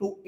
to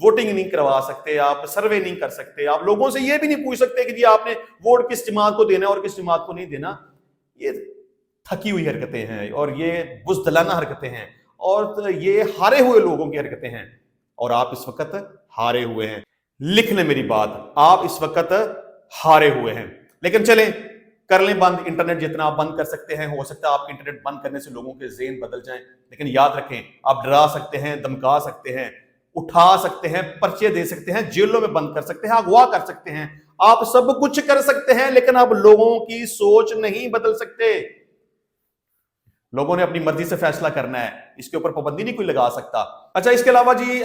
voting نہیں کروا سکتے، آپ سروے نہیں کر سکتے، آپ لوگوں سے یہ بھی نہیں پوچھ سکتے کہ جی آپ نے ووٹ کس جماعت کو دینا اور کس جماعت کو نہیں دینا. یہ تھکی ہوئی حرکتیں ہیں اور یہ بزدلانہ حرکتیں ہیں اور یہ ہارے ہوئے لوگوں کی حرکتیں ہیں، اور آپ اس وقت ہارے ہوئے ہیں. لکھ لیں میری بات، آپ اس وقت ہارے ہوئے ہیں. لیکن چلیں کر لیں بند انٹرنیٹ، جتنا آپ بند کر سکتے ہیں. ہو سکتا ہے آپ کے انٹرنیٹ بند کرنے سے لوگوں کے ذہن بدل جائیں، لیکن یاد رکھیں آپ ڈرا سکتے ہیں، دھمکا سکتے ہیں، اٹھا سکتے ہیں، پرچے دے سکتے ہیں، جیلوں میں بند کر سکتے ہیں، اغوا کر سکتے ہیں، آپ سب کچھ کر سکتے ہیں، لیکن آپ لوگوں کی سوچ نہیں بدل سکتے. لوگوں نے اپنی مرضی سے فیصلہ کرنا ہے، اس کے اوپر پابندی نہیں کوئی لگا سکتا. اچھا اس کے علاوہ جی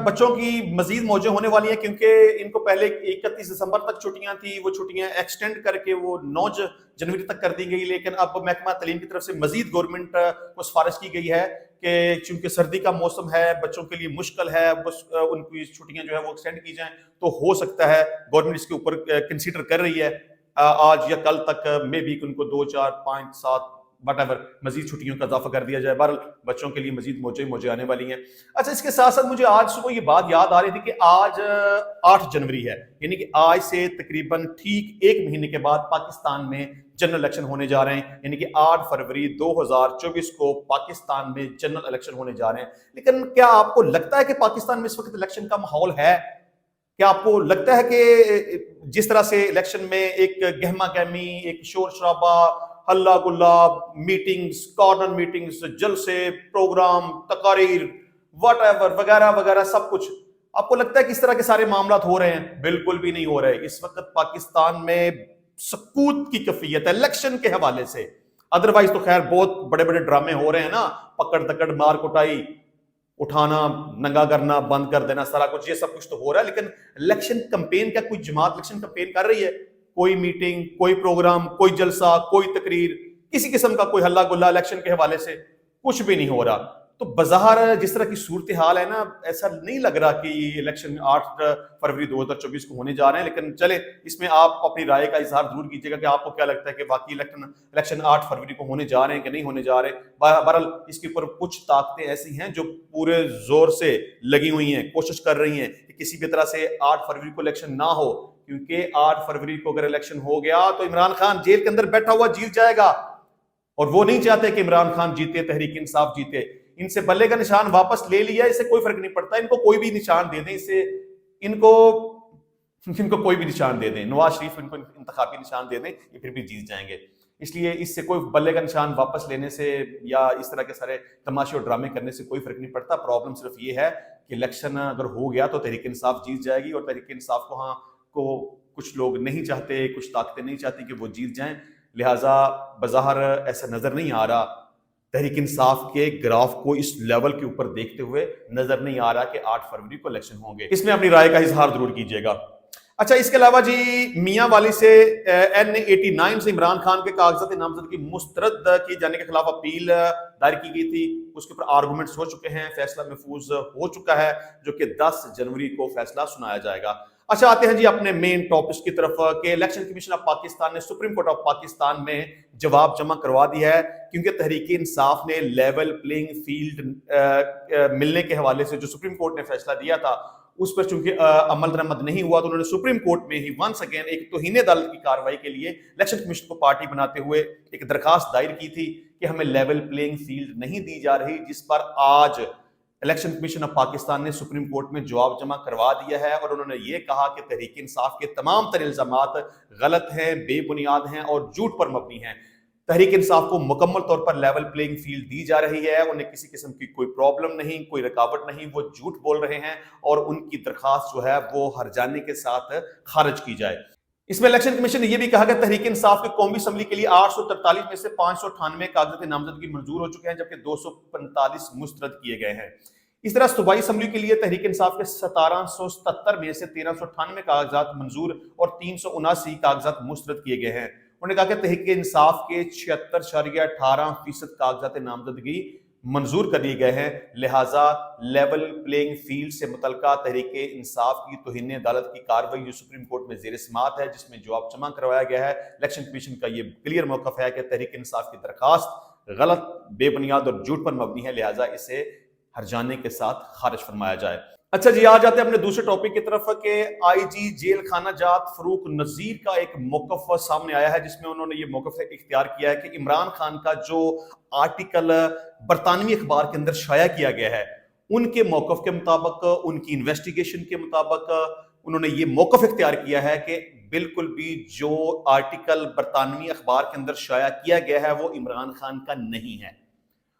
بچوں کی مزید موجیں ہونے والی ہیں، کیونکہ ان کو پہلے 31 دسمبر تک چھٹیاں تھیں، وہ چھٹیاں ایکسٹینڈ کر کے وہ 9 جنوری تک کر دی گئی. لیکن اب محکمہ تعلیم کی طرف سے مزید گورنمنٹ کو سفارش کی گئی ہے کہ چونکہ سردی کا موسم ہے، بچوں کے لیے مشکل ہے، ان کی چھٹیاں جو ہے وہ ایکسٹینڈ کی جائیں. تو ہو سکتا ہے گورنمنٹ اس کے اوپر کنسیڈر کر رہی ہے آج یا کل تک، میں بھی ان کو 2 4 5 7 وٹ ایور مزید چھٹیوں کا اضافہ کر دیا جائے. بہرحال بچوں کے لیے مزید موجیں آنے والی ہیں. اچھا اس کے ساتھ ساتھ مجھے آج صبح یہ بات یاد آ رہی تھی کہ آج 8 جنوری ہے، یعنی کہ آج سے تقریباً ٹھیک 1 مہینے کے بعد پاکستان میں جنرل الیکشن ہونے جا رہے ہیں، یعنی کہ 8 فروری 2024 کو پاکستان میں جنرل الیکشن ہونے جا رہے ہیں. لیکن کیا آپ کو لگتا ہے کہ پاکستان میں اس وقت الیکشن کا ماحول ہے؟ کیا آپ کو لگتا ہے کہ جس طرح سے الیکشن میں ایک گہما گہمی، ایک شور شرابہ، ہلا گلا، میٹنگز، کارنر میٹنگز، جلسے، پروگرام، تقاریر، واٹ ایور وغیرہ وغیرہ سب کچھ، آپ کو لگتا ہے کہ اس طرح کے سارے معاملات ہو رہے ہیں؟ بالکل بھی نہیں ہو رہے. اس وقت پاکستان میں سکوت کی کیفیت ہے الیکشن کے حوالے سے. ادروائز تو خیر بہت بڑے بڑے ڈرامے ہو رہے ہیں نا، پکڑ دکڑ، مار کٹائی، اٹھانا، ننگا کرنا، بند کر دینا، سارا کچھ، یہ سب کچھ تو ہو رہا ہے. لیکن الیکشن کمپین، کیا کوئی جماعت الیکشن کمپین کر رہی ہے؟ کوئی میٹنگ، کوئی پروگرام، کوئی جلسہ، کوئی تقریر، کسی قسم کا کوئی ہلا گلا الیکشن کے حوالے سے کچھ بھی نہیں ہو رہا. تو بظاہر جس طرح کی صورتحال ہے نا، ایسا نہیں لگ رہا کہ یہ الیکشن 8 فروری 2024 کو ہونے جا رہے ہیں. لیکن چلے اس میں آپ اپنی رائے کا اظہار ضرور کیجیے گا کہ آپ کو کیا لگتا ہے کہ واقعی الیکشن 8 فروری کو ہونے جا رہے ہیں کہ نہیں ہونے جا رہے. بہرحال اس کے اوپر کچھ طاقتیں ایسی ہیں جو پورے زور سے لگی ہوئی ہیں، کوشش کر رہی ہیں کہ کسی بھی طرح سے 8 فروری کو الیکشن نہ ہو، کیونکہ 8 فروری کو اگر الیکشن ہو گیا تو عمران خان جیل کے اندر بیٹھا ہوا جیت جائے گا، اور وہ نہیں چاہتے کہ عمران خان جیتے، تحریک انصاف جیتے. ان سے بلے کا نشان واپس لے لیا، اس سے کوئی فرق نہیں پڑتا. ان کو کوئی بھی نشان دے دیں، اس سے ان کو کوئی بھی نشان دے دیں، نواز شریف ان کو انتخابی نشان دے دیں، یہ پھر بھی جیت جائیں گے. اس لیے اس سے کوئی بلے کا نشان واپس لینے سے یا اس طرح کے سارے تماشے اور ڈرامے کرنے سے کوئی فرق نہیں پڑتا. پرابلم صرف یہ ہے کہ الیکشن اگر ہو گیا تو تحریک انصاف جیت جائے گی، اور تحریک انصاف کو کچھ لوگ نہیں چاہتے، کچھ طاقتیں نہیں چاہتی کہ وہ جیت جائیں. لہٰذا بظاہر ایسا نظر نہیں آ رہا، تحریک انصاف کے گراف کو اس لیول کے اوپر دیکھتے ہوئے نظر نہیں آ رہا کہ 8 فروری کو الیکشن ہوں گے. اس میں اپنی رائے کا اظہار ضرور کیجیے گا. اچھا اس کے علاوہ جی میاں والی سے N89 سے عمران خان کے کاغذات نامزدگی مسترد کی جانے کے خلاف اپیل دائر کی گئی تھی. اس کے اوپر آرگومنٹس ہو چکے ہیں، فیصلہ محفوظ ہو چکا ہے، جو کہ 10 جنوری کو فیصلہ سنایا جائے گا. اچھا آتے ہیں جی اپنے مین ٹاپکس کی طرف کہ الیکشن کمیشن آف پاکستان نے سپریم کورٹ آف پاکستان میں جواب جمع کروا دیا ہے، کیونکہ تحریک انصاف نے لیول پلینگ فیلڈ ملنے کے حوالے سے جو سپریم کورٹ نے فیصلہ دیا تھا اس پر چونکہ عمل درآمد نہیں ہوا، تو انہوں نے سپریم کورٹ میں ہی ونس اگین ایک توہین عدالت کی کارروائی کے لیے الیکشن کمیشن کو پارٹی بناتے ہوئے ایک درخواست دائر کی تھی کہ ہمیں لیول پلینگ فیلڈ نہیں دی جا رہی، جس پر آج الیکشن کمیشن آف پاکستان نے سپریم کورٹ میں جواب جمع کروا دیا ہے. اور انہوں نے یہ کہا کہ تحریک انصاف کے تمام تر الزامات غلط ہیں، بے بنیاد ہیں اور جھوٹ پر مبنی ہیں. تحریک انصاف کو مکمل طور پر لیول پلینگ فیلڈ دی جا رہی ہے، انہیں کسی قسم کی کوئی پرابلم نہیں، کوئی رکاوٹ نہیں، وہ جھوٹ بول رہے ہیں اور ان کی درخواست جو ہے وہ ہرجانے کے ساتھ خارج کی جائے. اس میں الیکشن کمیشن نے یہ بھی کہا کہ تحریک انصاف کے قومی اسمبلی کے لیے 843 میں سے 598 کاغذات نامزدگی منظور ہو چکے ہیں، جبکہ 245 مسترد کیے گئے ہیں. اس طرح صوبائی اسمبلی کے لیے تحریک انصاف کے 1777 میں سے 1398 کاغذات منظور اور 379 کاغذات مسترد کیے گئے ہیں. انہوں نے کہا کہ تحریک انصاف کے 76.18% کاغذات نامزدگی منظور کر دیے گئے ہیں، لہٰذا لیول پلینگ فیلڈ سے متعلقہ تحریک انصاف کی توہین عدالت کی کارروائی جو سپریم کورٹ میں زیر سماعت ہے، جس میں جواب جمع کروایا گیا ہے، الیکشن کمیشن کا یہ کلیئر موقف ہے کہ تحریک انصاف کی درخواست غلط، بے بنیاد اور جھوٹ پر مبنی ہے، لہٰذا اسے ہرجانے کے ساتھ خارج فرمایا جائے. اچھا جی، آ جاتے ہیں اپنے دوسرے ٹاپک کی طرف کہ آئی جی جیل خانہ جات فاروق نذیر کا ایک موقف سامنے آیا ہے، جس میں انہوں نے یہ موقف اختیار کیا ہے کہ عمران خان کا جو آرٹیکل برطانوی اخبار کے اندر شائع کیا گیا ہے، ان کے موقف کے مطابق، ان کی انویسٹیگیشن کے مطابق انہوں نے یہ موقف اختیار کیا ہے کہ بالکل بھی جو آرٹیکل برطانوی اخبار کے اندر شائع کیا گیا ہے وہ عمران خان کا نہیں ہے۔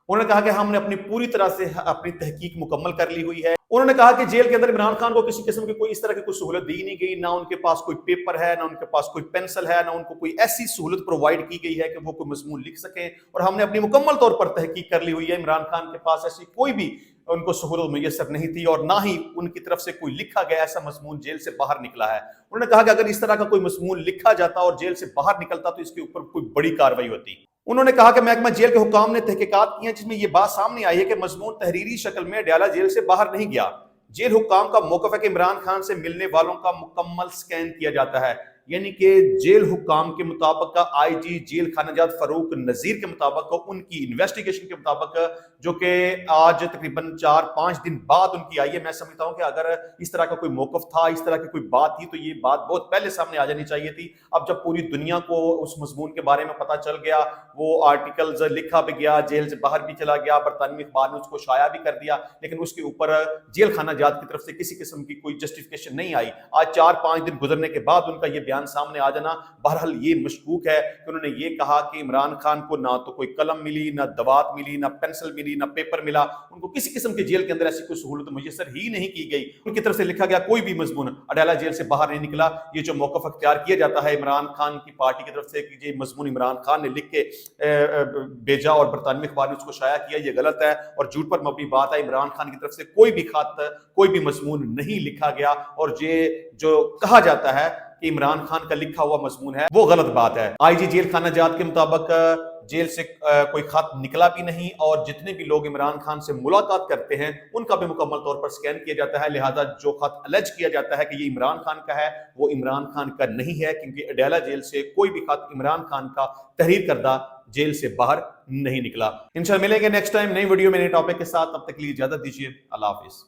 انہوں نے کہا کہ ہم نے اپنی پوری طرح سے اپنی تحقیق مکمل کر لی ہوئی ہے۔ انہوں نے کہا کہ جیل کے اندر عمران خان کو کسی قسم کی کوئی اس طرح کی کوئی سہولت دی نہیں گئی، نہ ان کے پاس کوئی پیپر ہے، نہ ان کے پاس کوئی پینسل ہے، نہ ان کو کوئی ایسی سہولت پرووائڈ کی گئی ہے کہ وہ کوئی مضمون لکھ سکیں، اور ہم نے اپنی مکمل طور پر تحقیق کر لی ہوئی ہے۔ عمران خان کے پاس ایسی کوئی بھی ان کو سہولت میسر نہیں تھی، اور نہ ہی ان کی طرف سے کوئی لکھا گیا ایسا مضمون جیل سے باہر نکلا ہے۔ انہوں نے کہا کہ اگر اس طرح کا کوئی مضمون لکھا جاتا اور جیل سے باہر نکلتا تو اس کے اوپر کوئی بڑی کارروائی ہوتی۔ انہوں نے کہا کہ محکمہ جیل کے حکام نے تحقیقات کی ہیں جس میں یہ بات سامنے آئی ہے کہ مضمون تحریری شکل میں اڈیالہ جیل سے باہر نہیں گیا۔ جیل حکام کا موقف ہے کہ عمران خان سے ملنے والوں کا مکمل سکین کیا جاتا ہے، یعنی کہ جیل حکام کے مطابق آئی جی جیل خانہ جات فاروق نذیر کے مطابق، ان کی انویسٹیگیشن کے مطابق، جو کہ آج تقریباً 4-5 دن بعد ان کی آئی ہے، میں سمجھتا ہوں کہ اگر اس طرح کا کوئی موقف تھا، اس طرح کی کوئی بات تھی تو یہ بات بہت پہلے سامنے آ جانی چاہیے تھی۔ اب جب پوری دنیا کو اس مضمون کے بارے میں پتہ چل گیا، وہ آرٹیکلز لکھا بھی گیا، جیل سے باہر بھی چلا گیا، برطانوی اخبار نے اس کو شائع بھی کر دیا، لیکن اس کے اوپر جیل خانہ جات کی طرف سے کسی قسم کی کوئی جسٹیفیکیشن نہیں آئی۔ آج 4-5 دن گزرنے کے بعد ان کا یہ بیان سامنے آ جانا بہرحال یہ مشکوک ہے کہ انہوں نے یہ کہا کہ عمران خان کو نہ تو کوئی قلم ملی، نہ دوات ملی، نہ پینسل ملی، نہ پیپر ملا، ان کو کسی قسم کے جیل کے اندر ایسی کوئی سہولت میسر ہی نہیں کی گئی۔ ان کی طرف سے لکھا گیا کوئی بھی مضمون اڈیالہ جیل سے باہر نہیں نکلا۔ یہ جو موقف اختیار کیا جاتا ہے عمران خان کی پارٹی کی طرف سے کہ یہ مضمون عمران خان نے لکھ کے بھیجا اور برطانوی اخبار نے اس کو شائع کیا، یہ غلط ہے اور جھوٹ پر مبنی بات ہے۔ عمران خان کی طرف سے کوئی بھی خط، کوئی بھی مضمون نہیں لکھا گیا، اور یہ جو کہا جاتا ہے کہ عمران خان کا لکھا ہوا مضمون ہے وہ غلط بات ہے۔ آئی جی جیل خانہ جات کے مطابق جیل سے کوئی خط نکلا بھی نہیں، اور جتنے بھی لوگ عمران خان سے ملاقات کرتے ہیں ان کا بھی مکمل طور پر سکین کیا جاتا ہے، لہذا جو خط الج کیا جاتا ہے کہ یہ عمران خان کا ہے وہ عمران خان کا نہیں ہے، کیونکہ اڈیالہ جیل سے کوئی بھی خط عمران خان کا تحریر کردہ جیل سے باہر نہیں نکلا۔ انشاءاللہ ملیں گے نیکسٹ ٹائم نئی ویڈیو میں نئے ٹاپک کے ساتھ، تب تک کے لیے اجازت دیجیے، اللہ حافظ۔